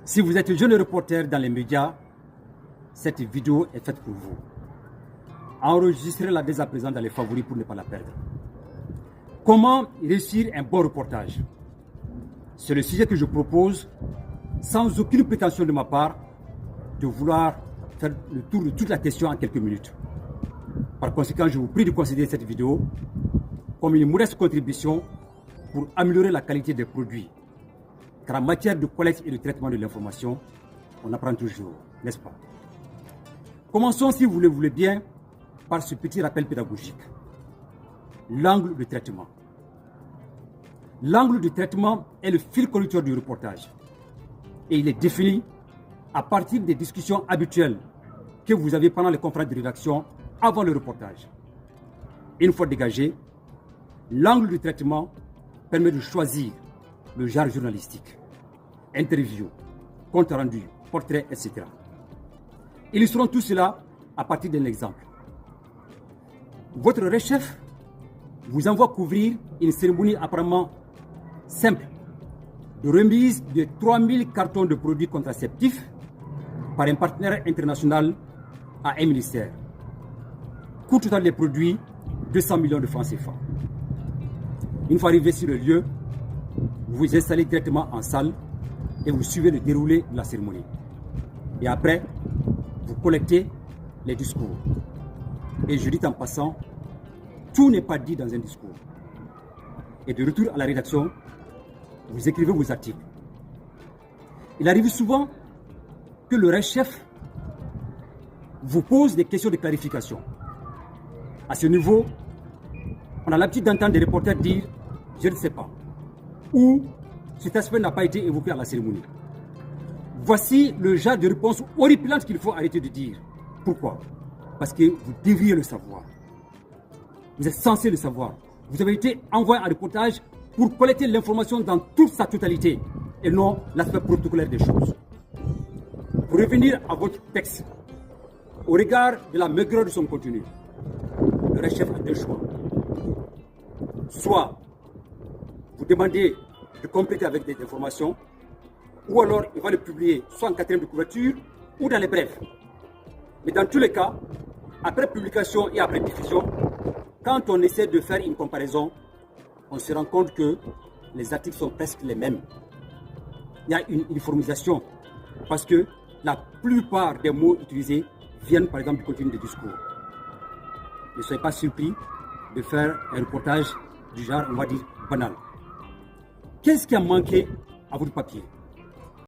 Si vous êtes jeune reporter dans les médias, cette vidéo est faite pour vous. Enregistrez-la dès à présent dans les favoris pour ne pas la perdre. Comment réussir un bon reportage? C'est le sujet que je propose, sans aucune prétention de ma part, de vouloir faire le tour de toute la question en quelques minutes. Par conséquent, je vous prie de considérer cette vidéo comme une modeste contribution pour améliorer la qualité des produits. Car en matière de collecte et de traitement de l'information, on apprend toujours, n'est-ce pas? Commençons, si vous le voulez bien, par ce petit rappel pédagogique. L'angle de traitement. L'angle de traitement est le fil conducteur du reportage. Et il est défini à partir des discussions habituelles que vous avez pendant les conférences de rédaction avant le reportage. Une fois dégagé, l'angle de traitement permet de choisir le genre journalistique, interview, compte rendu, portrait, etc. Illustrons tout cela à partir d'un exemple. Votre chef vous envoie couvrir une cérémonie apparemment simple de remise de 3000 cartons de produits contraceptifs par un partenaire international à un ministère. Coût total des produits, 200 millions de francs CFA. Une fois arrivé sur le lieu, vous vous installez directement en salle et vous suivez le déroulé de la cérémonie. Et après, vous collectez les discours. Et je dis en passant, tout n'est pas dit dans un discours. Et de retour à la rédaction, vous écrivez vos articles. Il arrive souvent que le chef vous pose des questions de clarification. À ce niveau, on a l'habitude d'entendre des reporters dire « je ne sais pas » ou « cet aspect n'a pas été évoqué à la cérémonie ». Voici le genre de réponse horripilante qu'il faut arrêter de dire. Pourquoi? Parce que vous devriez le savoir. Vous êtes censé le savoir. Vous avez été envoyé en reportage pour collecter l'information dans toute sa totalité et non l'aspect protocolaire des choses. Pour revenir à votre texte, au regard de la maigreur de son contenu, le chef a deux choix. Soit vous demandez de compléter avec des informations, ou alors il va le publier soit en quatrième de couverture ou dans les brèves. Mais dans tous les cas, après publication et après diffusion, quand on essaie de faire une comparaison, on se rend compte que les articles sont presque les mêmes. Il y a une uniformisation parce que la plupart des mots utilisés viennent par exemple du contenu des discours. Ne soyez pas surpris de faire un reportage du genre, on va dire, banal. Qu'est-ce qui a manqué à votre papier?